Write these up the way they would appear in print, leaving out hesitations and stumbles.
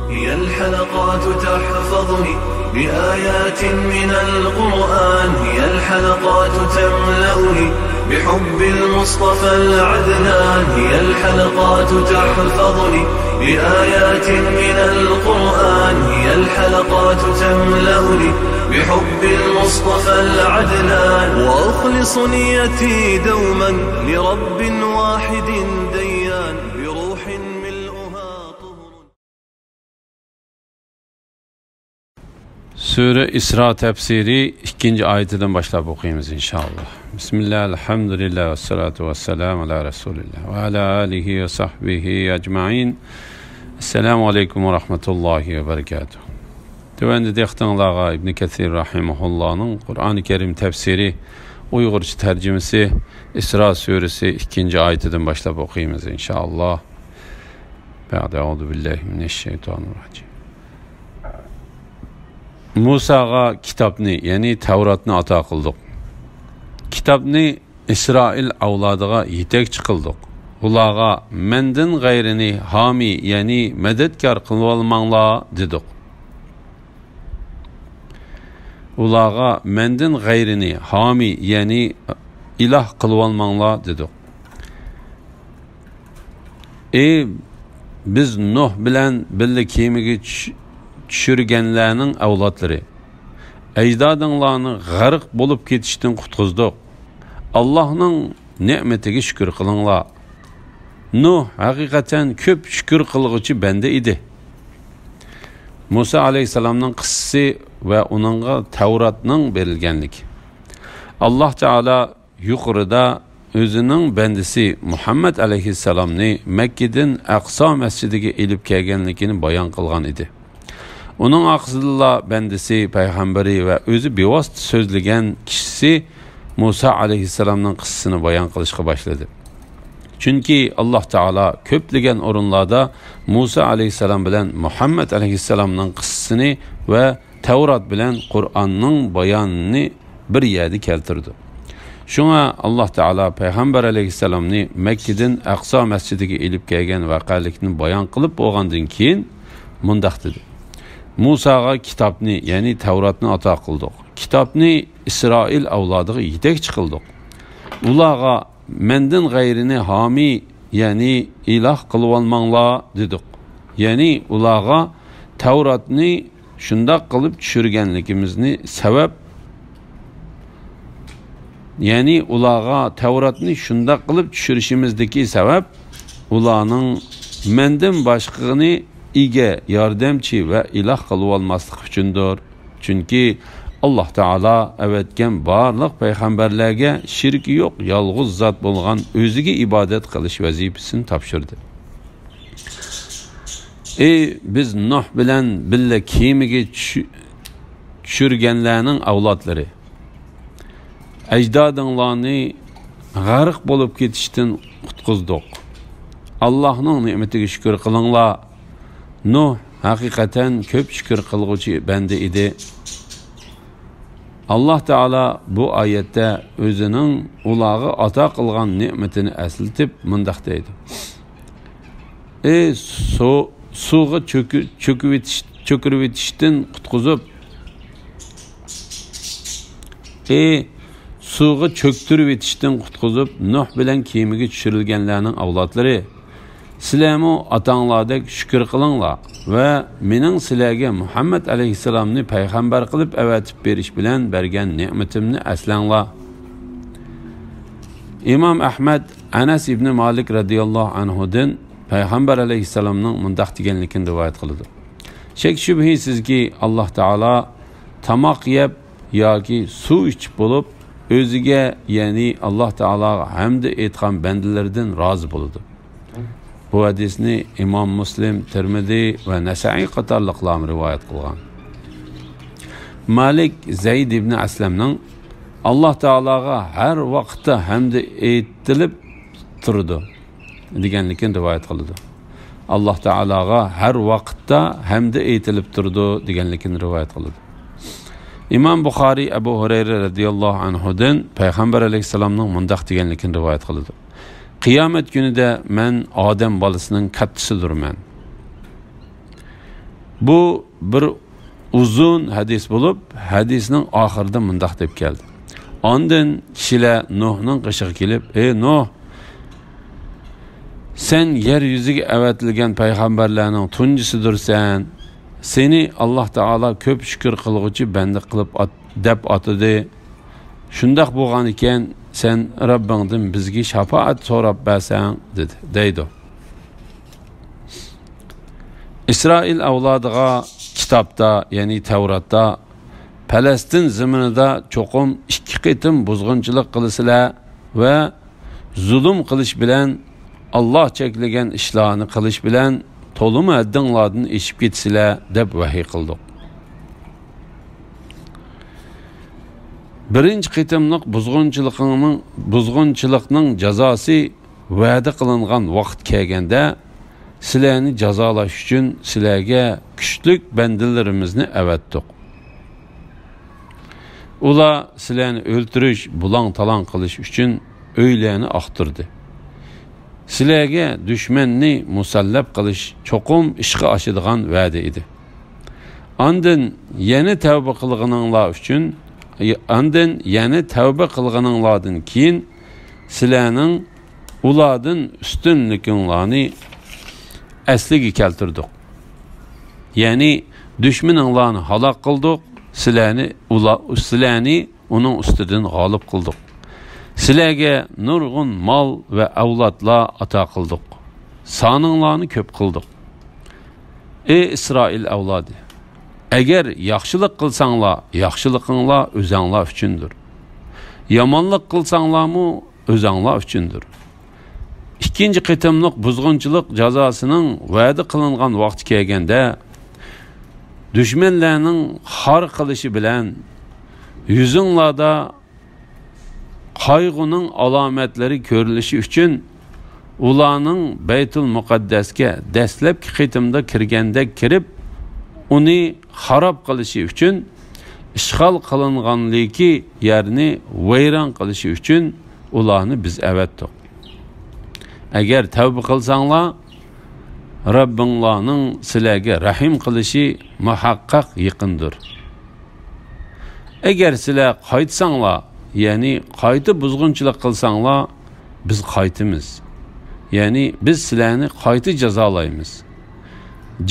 هي الحلقات تحفظني بآيات من القرآن، هي الحلقات تملأني بحب المصطفى العدنان، هي الحلقات تحفظني بآيات من القرآن، هي الحلقات تملأني بحب المصطفى العدنان، وأخلص نيتي دوما لرب واحد ديان بروح ملؤها طهر. Sure İsra tefsiri 2. ayetinden başlayıp okuyayım inşallah. Bismillah, elhamdülillah, ve salatu ve selamu ala Resulillah ve ala alihi ve sahbihi ecma'in. Esselamu aleyküm ve rahmetullahi ve berekatuhu. Tövende dehtanlağa İbn Kesir rahimahullah'ın Kur'an-ı Kerim tefsiri Uygurca tercümesi İsra suresi 2. ayetinden başlayıp okuyayım inşallah. Ba'de billahi mineşşeytanirracim. Musaga kitapni, yani Tevratni ata kıldık. Kitapni İsrail avladıga yetek çıkıldık. Ulaga mendin gayrini hami, yani medetkar kılvalmanla dedik. Ulaga mendin gayrini hami, yani ilah kılvalmanla dedik. Biz Nuh bilen billi kemigi düşürgenlerinin avlatları. Ecdadınlarını garık bulup ketişten kutuzduq. Allah'ın nimetine şükür kılınla. Nuh hakikaten köp şükür kılgıcı bende idi. Musa aleyhisselam'ın kıssası ve onunla Tevrat'ın verilgenlik. Allah Teala yukarıda özünün bendisi Muhammed aleyhisselam'ını Mekke'den Aqsa mescidine ilip kelgenlikini bayan kılgan idi. Onun aksızlığa bendisi, peygamberi ve özü bivast sözlügen kişisi Musa aleyhisselam'ın kıssasını bayan kılışka başladı. Çünkü Allah Teala köplügen orunlarda Musa aleyhisselam bilen Muhammed aleyhisselam'ın kıssasını ve Tevrat bilen Kur'an'ın bayanını bir yerde keltirdi. Şuna Allah Teala Peygamber aleyhisselam'ını Mekke'den Aqsa mescidine ilip kelgen vakalikini bayan kılıp oğandın keyin mundaq dedi. Musa'ga kitapni, yani Tevratni ata kıldık. Kitapni İsrail avladığı yetek çıkıldık. Ulaga mendin gayrini hami, yani ilah kılıvalmanla dedik. Yani ulaga Tevratni şundak kılıp düşürgenlikimizni sebep, yani ulaga Tevratni şundak kılıp düşürüşimizdeki sebep ulağının mendin başkını İge, yardımcı ve ilah kılıp almaslık üçündür. Çünkü Allah Teala evetken barlıq peygamberlerge şirki yok, yalğız zat bolğan özüge ibadet kılış vazifesini tapşırdı. Biz Nuh bilen bille kemige düşürgenlerinin avlatları. Ecdadınlarını garık bolup ketişten kutkuzduk. Allah'ın nimetine şükür kılınla. Nuh hakikaten köp şükür kılgıcı bende idi. Allah Teala bu ayette özünün ulağı ata kılgan nimetini esletip mındaq deydi. Suğa çökürüp yetişten kutkuzup suğa çöktürüp yetişten kutkuzup Nuh bilen kemige düşürülgenlerinin avlatları Silamu atanlardek şükür kılınla ve minin silage Muhammed aleyhisselam'ını peygamber kılıp evetip beriş bilen bergen nimetimni eslenla. İmam Ahmed Anas ibn Malik radiyallahu anhu'dan peygamber aleyhisselam'ın mundaq degenlikini rivayet kılıdır. Şek şübhisiz ki Allah Teala tamak yep yoki su içip bulup özüge, yani Allah Teala hamd etgan bendelerden razı buludu. Bu hadisni İmam Müslim, Tirmizi ve Nesai qatarlıqlar rivayet kılgan. Malik Zeyd ibn Aslam'ın Allah Teala'ga her vakitte hamd ettilip turdu degenlikini rivayet kıldı. Allah Teala'ga her vakitte hamd etilip turdu degenlikini rivayet kıldı. İmam Bukhari Ebu Hureyre radiyallahu anhu'dan Peygamber aleyhisselam'ın mundaq degenlikini rivayet kıldı. Kıyamet günü de men Adem balısının kattısıdır men. Bu bir uzun hadis bulup, hadisinin ahırda mındaq deb geldi. Ondan kişiler Nuh'nın qışığı kelib, ey Nuh, sen yeryüzüge evetilgen peygamberlerinin tuncusidursan, seni Allah Taala köp şükür qılğıcı bende qılıp dep atıdı. Şundaq bolğan eken sen Rabbingdan bizge şafaat sorap bersen dedi. Deydi. İsrail avladığa kitapta, yani Tevrat'ta, Palestin zimnida çoqum 2 qitim buzg'unchilik qilsalar ve zulm qilish bilan Allah çekilgen işlarni qilish bilan to'limi haddinglardan eshib ketsalar deb vahiy qildik. Birinchi qitimliq buzg'unchilikning jazosi va'da qilingan vaqt kelganda sizlarni jazolash uchun sizlarga kuchlik bandalarimizni avatdik. Ular sizlarni o'ltirish, bulang-talang qilish uchun o'ylarni aqtirdi. Sizlarga dushmanni musallab qilish cho'qim ishga oshadigan va'da edi. Ondan yana tavba qilganinglardan keyin sizlarning ulardan ustunlikinglarni asliga keltirdik. Yani düşmaninglarni halok qildik, sizlarni uning ustidan g'olib qildik. Sizlarga nurg'un mol va avlodlar ato qildik. Soninglarni ko'p qildik. Ey İsrail avlodi, agar yaxshilik qilsanglar, yaxshiliqinglar o'zinglar uchundir. Yomonlik qilsanglarmi o'zinglar uchundir. İkinci qitimliq buzg'unchilik jazosining va'da qilingan vaqti kelganda düşmanlarning xor qilishi bilan yuzinglarda qayg'uning alomatlari ko'rilishi uchun ularning Baytul Muqaddasga dastlabki qitimda kirganda kirib uni xarob qilishi uchun ishg'ol qilinganligi yerni vayron qilishi uchun ularni biz avatdik. Agar tavba qilsanglar, Rabbinglarning sizlarga rahim qilishi muhaqqaq yaqindir. Agar sizlar qaytsanglar, yani qayta buzg'unchilik qilsanglar, biz qaytimiz. Yani biz sizlarni qayta jazolaymiz.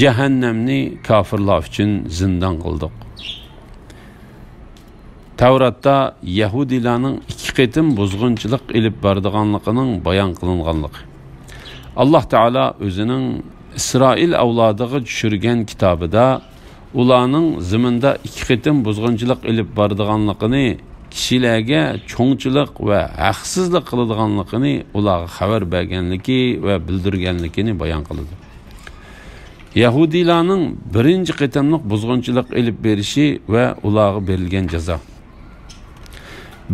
Cehennemni kafirlar uchun zindon qildik. Tevrat'ta Yahudilarning 2 qitim buzg'unchilik ilib bordiganligining bayon qilinganligi. Allah Taala o'zining İsrail avlodiga tushirgan kitobida ularning ziminda 2 qitim buzg'unchilik ilib bordiganligini, kishilarga cho'ngchilik va haqsizlik qiladiganligini ularga xabar berganligi va bildirganligini bayon qildi. Yahudilarning birinchi qitimliq buzg'unchilik ilib berishi va ularga berilgan jazo.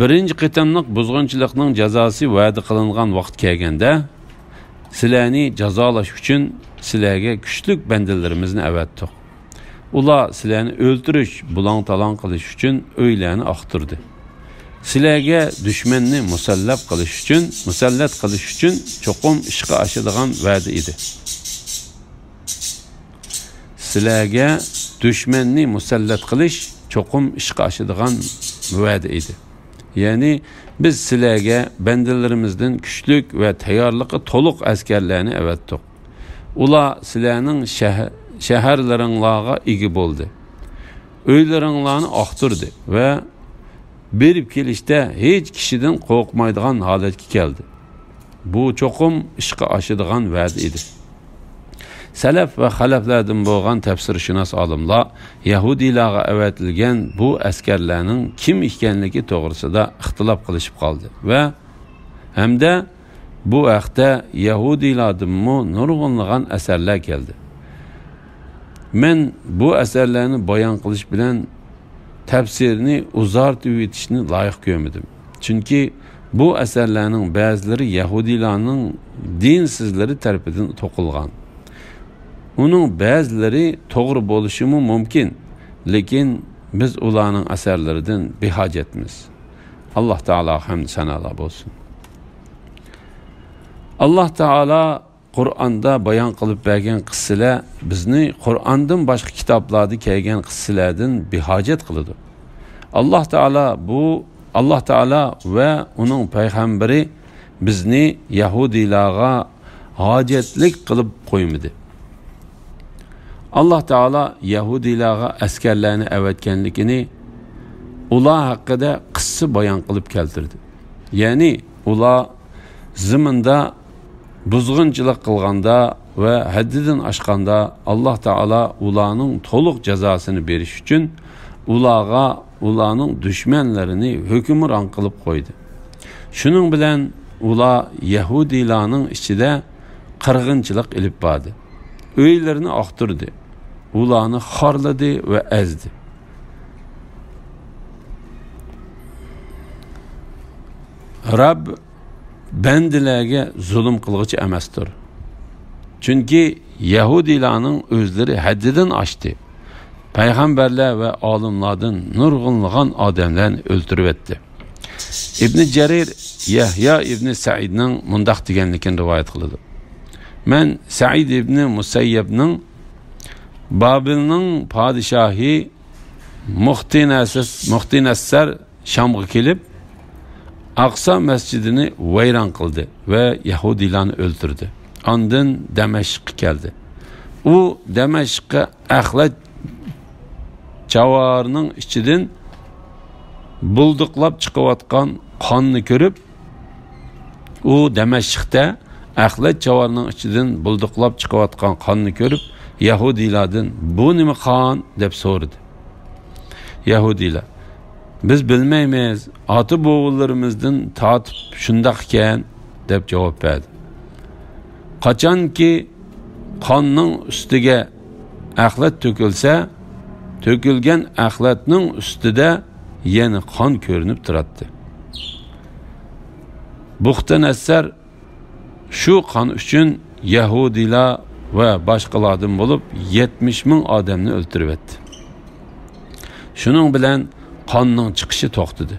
Birinchi qitimliq buzg'unchilikning jazosi va'da qilingan vaqt kelganda sizlarni jazolash uchun sizlarga kuchlik bandalarimizni avatdik. Ular sizlarni o'ltirish, bulang-talang qilish uchun o'ylarni aqtirdi. Sizlarga dushmanni musallab qilish uchun cho'qim ishga oshadigan va'da edi. Sizlarga dushmanni musallat qilish cho'qim ishga oshadigan va'da edi. Yani biz sizlarga bandalarimizdan kuchlik va tayyorliqi to'liq askarlarni avatdik. Ular sizlarning shaharlaringizga ega bo'ldi. Uylaringlarni aqtirdi va berib kelishda hech kishidan qo'rqmaydigan holatga keldi. Bu cho'qim ishga oshadigan va'da edi. Salaf ve halaflardan bo'lgan tafsirshunos olimlar Yahudilarga avatilgan bu askarlarning kim ekanligi to'g'risida ixtilof qilishib qoldi va hamda bu haqda Yahudilardan nurg'unlagan asarlar keldi. Men bu asarlarni bayon qilish bilan tafsirini uzartib etishni loyiq ko'rmadim. Chunki bu asarlarning ba'zilari Yahudilarning dinsizlari tarafidan to'qilgan. Onun ba'zilari to'g'ri bo'lishi mumkin, lekin biz ularning asarlaridan behojatmiz. Allah Taala hamd sanolar bo'lsin. Allah Taala Qur'onda bayon qilib bergan qissalar bizni Qur'ondan boshqa kitoblarda kelgan qissalardan behojat qiladi. Alloh Taala va uning payg'ambari bizni Yahudiylarga hojatlik qilib qo'ymadi. Alloh Taala Yahudiylarga askarlarni avatganligini ular haqida qissa bayon qilib keltirdi. Ya'ni ular ziminda buzg'unchilik qilganda va haddidan oshganda Alloh Taala ularning to'liq jazosini berish uchun ularning dushmanlarini hukmron qilib qo'ydi. Shuning bilan ular Yahudiylarning ichida qirg'inchilik ilib bordi. Uylarini oqtirdi. Ularni xorladi va azdi. Rabb bandilarga zulm qilg'ichi emasdir. Chunki Yahudiylarning o'zlari haddidan oshdi. Payg'ambarlar va olimlardan nurg'unlagan odamlarni o'ldirib etdi. İbn Jarir Yahya ibn Sa'idning mundaq deganligini rivoyat qiladi. Men Sa'id ibn Musayyabning Babilning podshohi Muhtinassar Shamga kelib Aqsa masjidini vayron qildi va Yahudiylarni o'ldirdi. Ondan Damashqqa keldi. U Damashqqa Axlat chavarning ichidan bulduqlab chiqayotgan qonni ko'rib, u Damashqda Axlat chavarning ichidan bulduqlab chiqayotgan qonni ko'rib, Yahudiylardan bu nima qon deb so'radi. Yahudiylar biz bilmaymiz, ota bovullarimizdan tatib shundaq ekan deb javob berdi. Qachonki qonning ustiga axlat to'kilsa, to'kilgan axlatning ustida yana qon ko'rinib turadi. Buxtanassar shu qon uchun Yahudiylar va boshqalardan bo'lib 70 ming odamni o'ldirib etdi. Shuning bilan qonning chiqishi to'xtadi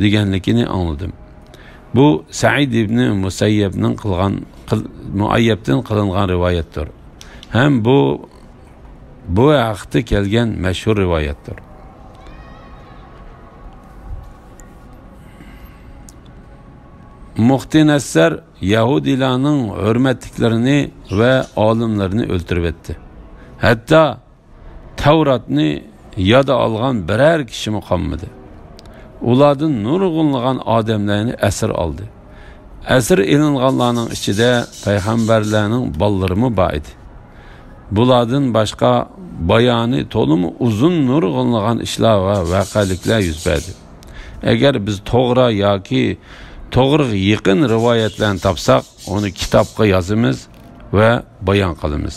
deganligini angladim. Bu Sa'id ibn Musayyabning Muayyabdan qilingan rivoyatdir. Ham bu haqda kelgan mashhur rivoyatdir. Muhtinassar Yahudiylarning hurmatliklarini va olimlarini o'ldirib etdi. Hatto Tavratni yada olgan biror kishi qolmadi. Ulardan nurg'unlagan odamlarni asir oldi. Asir elinganlarning ichida payg'ambarlarning bollarimi bor edi. Bulardan boshqa bayoni to'limi uzun nurg'unlagan ishlar va voqeliklar yuz berdi. Agar biz to'g'ri yoki to'g'ri yaqin rivoyatlarni topsak, uni kitobga yozamiz va bayon qilamiz.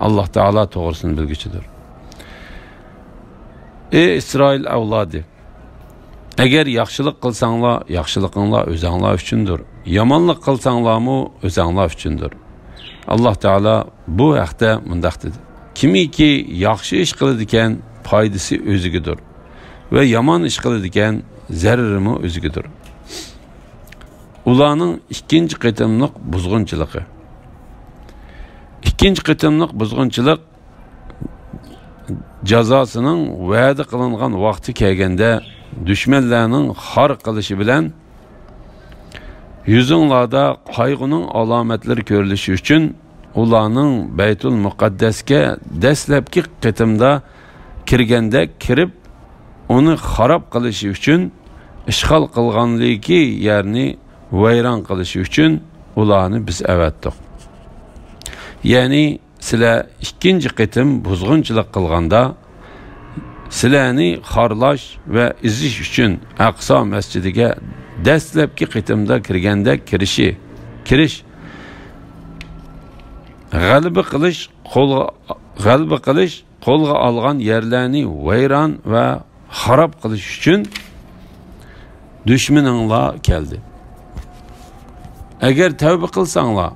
Alloh taolo to'g'risini bilguchidir. Ey İsrail avlodi, agar yaxshilik qilsanglar, yaxshiliqinglar o'zinglar uchundir. Yomonlik qilsanglarmi o'zinglar uchundir. Alloh taolo bu haqda mundaq dedi. Kimiki yaxshi ish qiladigan foydasi o'zigidir va yomon ish qiladigan zararimi o'zigidir. Ularning ikkinchi qitimliq buzg'unchiligi. Ikkinchi qitimliq buzg'unchilik jazosining va'da qilingan vaqti kelganda dushmanlarning xor qilishi bilan yuzinglarda qayg'uning alomatlari ko'rilishi uchun ularning Baytul Muqaddasga dastlabki qitimda kirganda kirib uni xarob qilishi uchun ishg'ol qilganligi yerni vayron qilishi uchun ularni biz avatdik. Ya'ni sizlar ikkinchi qitim buzg'unchilik qilganda sizlarni xorlash va izish uchun Aqsa masjidiga dastlabki qitimda kirganda kirish g'alaba qilish qo'lga olgan yerlarni vayron va xarob qilish uchun dushmaninglar keldi. Agar tavba qilsanglar,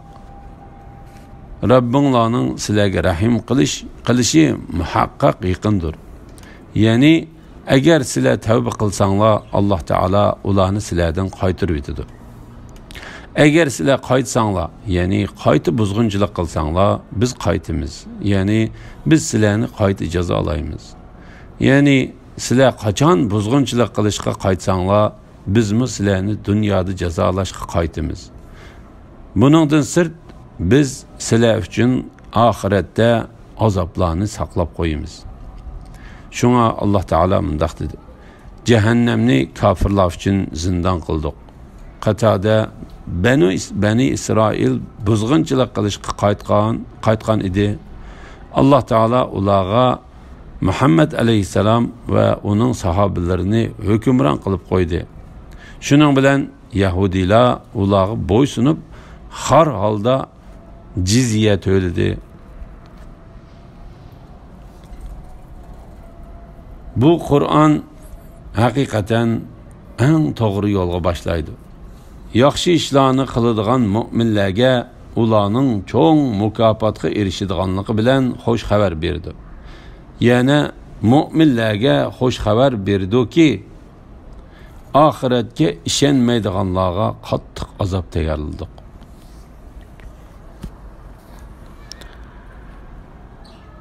Rabbinglarning sizlarga rahim qilishi muhaqqaq yaqindir. Ya'ni agar sizlar tavba qilsanglar, Alloh taolo ularni sizlardan qaytarib yetadi. Eğer sizler qaytsanglar, yani qaytı buzg'unchilik qilsanglar, biz qaytimiz. Yani biz sizlarni qaytı jazolaymiz. Yani sizlar qachon buzg'unchilik qilishga qaytsanglar, bizmi sizlarni dunyoda jazolashga qaytimiz. Buningdan sirt biz sizlar uchun oxiratda azoblarni saqlab qo'yamiz. Shunga Alloh taolo mundaq dedi: Cehennemni kafirlar uchun zindon qildik. Qatada Bani İsrail buzg'unchilik qilishga qaytgan edi. Alloh taolo ularga Muhammad alayhissalom va uning sahobalarini hukmron qilib qo'ydi. Shuning bilan Yahudilar ularga bo'ysunib, har holda jizya to'ladi. Bu Qur'on haqiqatan eng to'g'ri yo'lga boshlaydi. Yaxshi ishlarni qiladigan mu'minlarga ularning cho'ng mukofotga erishadiganligi bilan xo'sh xabar berdi. Yana mu'minlarga xo'sh xabar berdi-ki, oxiratga ishonmaydiganlarga qattiq azob tayyorladik.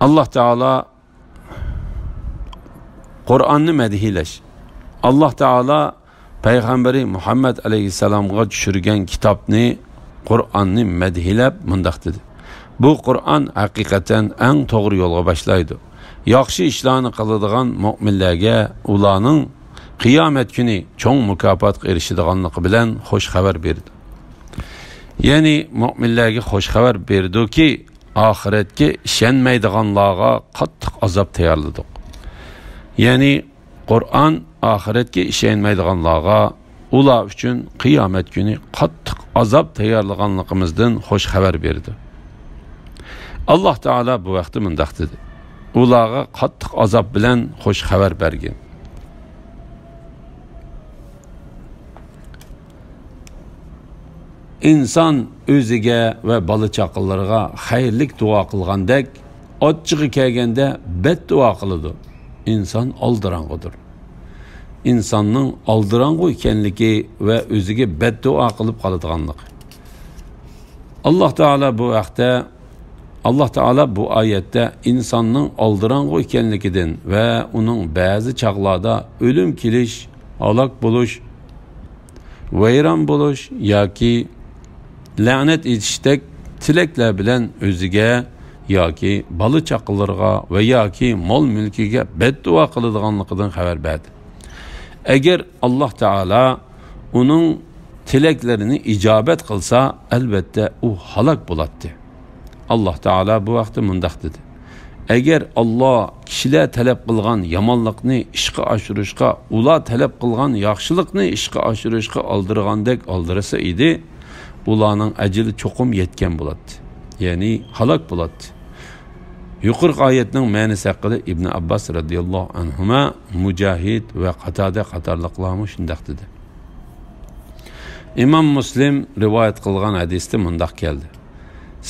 Alloh taolo Qur'onni madhilash. Alloh taolo payg'ambari Muhammad alayhissalomga tushirgan kitobni, Qur'onni madhilab mundaq dedi: Bu Qur'on haqiqatan eng to'g'ri yo'lga boshlaydi. Yaxshi ishlarni qiladigan mu'minlarga ularning qiyomat kuni cho'ng mukofotga erishadiganligi bilan xo'sh xabar berdi. Ya'ni mu'minlarga xo'sh xabar berdi-ki, oxiratga ishonmaydiganlarga qattiq azob tayyorladik. Ya'ni Qur'on oxiratga ishonmaydiganlarga ular uchun qiyomat kuni qattiq azob tayyorlaganligimizdan xo'sh xabar berdi. Alloh taolo bu vaqtda mundaq dedi: Ularga qattiq azob bilan xo'sh xabar bergan. İnsan o'ziga va bola chaqalariga xayrlik duo qilgandek, ochchig'i kelganda beddua qiladi. İnsan aldıranğıdır. İnsanның aldıranğı ekanligi va o'ziga beddua qilib qoladiganligi. Alloh taolo bu oyatda insonning aldıranğı ekanligidan va uning ba'zi chaqlarda o'lim kelish, halok bo'lish, vayron bo'lish yoki la'nat etishdek tilaklar bilan o'ziga yoki bola chaqalarga va yoki mol mulkiga beddua qiladiganligidan xabar berdi. Agar Alloh taolo uning tilaklarini ijobat qilsa, albatta u halok bo'ladi. Alloh taolo bu vaqtda mundaq dedi: Agar Alloh kishilar talab qilgan yomonlikni ishga oshirishga, ular talab qilgan yaxshilikni ishga oshirishga oldirgandek oldirsa edi, ularning ajali cho'qim yetgan bo'ladi. Ya'ni halok bo'ladi. Yuqorqi oyatning ma'nosi haqida Ibn Abbas radhiyallohu anhuma, Mujahid va Qatada qatorliqlar shundaq dedi. Imom Muslim rivoyat qilgan hadisda mundaq keldi: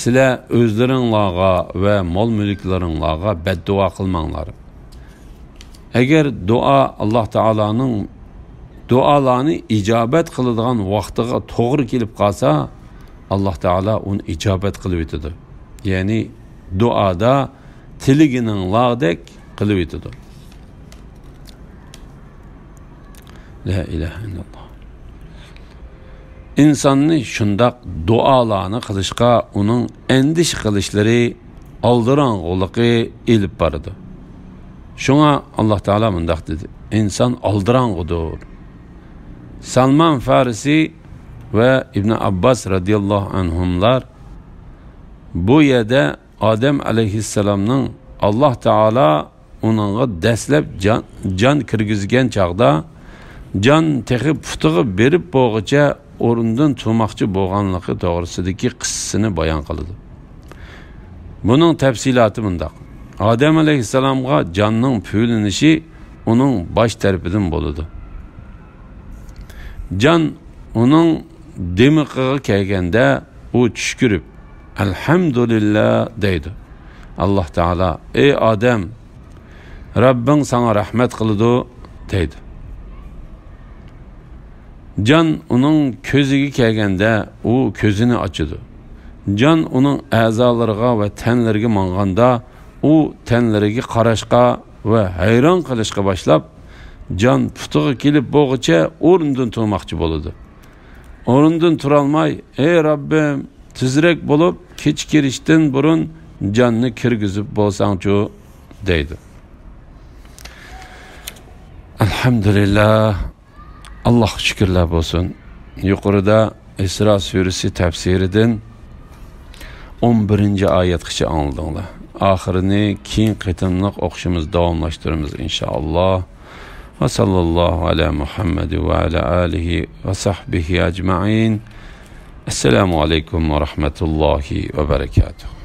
Sizlar o'zlaringizga va mol mulklaringizga beddua qilmanglar. Agar duo Alloh taoloning duolarni ijobat qiladigan vaqtiga to'g'ri kelib qolsa, Alloh taolo uni ijobat qilib o'tadi. Ya'ni duoda tiligining lag'dek qilib o'tadi. La ilaha illalloh. İnsanni shundoq duolarni qilishga uning endish qilishlari aldirang'uligi elib boradi. Shunga Alloh taolo mundaq dedi: İnson aldirang'udir. Salman Farisi ve İbn Abbas radıyallahu anhumlar bu yerda Adem aleyhisselamның Allah Taala onunğa dəslab can kirgizgan chaqda can texib putig'i berib bo'g'icha o'rindan turmoqchi bo'lganligi to'g'risidagi qissasini bayon qildi. Buning tafsiloti bundoq: Adem aleyhisselamga canning pulinishi uning bosh tarafidan bo'ldi. Can onun demiqiga kelganda u tushkurib Elhamdülillah deydi. Allah Teala: Ey Adem, Rabbin sana rahmet kıldı deydi. Can onun közüge kelgende u közünü açıdı. Can onun a'zolarga ve tenlerge manganda u tenlerge qarashqa ve hayron qilishqa boshlab, can putig'i kelib bo'g'icha o'rnidan turmoqchi bo'ladi. O'rnidan turolmay, ey Rabbim, tezroq bo'lib kech kirishdan burun canni kirgizib bo'lsangchu deydi. Elhamdülillah, Allah şükürler olsun. Yukarıda İsra suresi tefsirinden 11. ayetkiçe anıldığında. Ahirini keyin qitimliq o'qishimiz davomlashtiramiz inşallah. Ve sallallahu ala Muhammed ve ala alihi ve sahbihi ecma'in. Esselamu aleyküm ve rahmetullahi ve berekatuhu.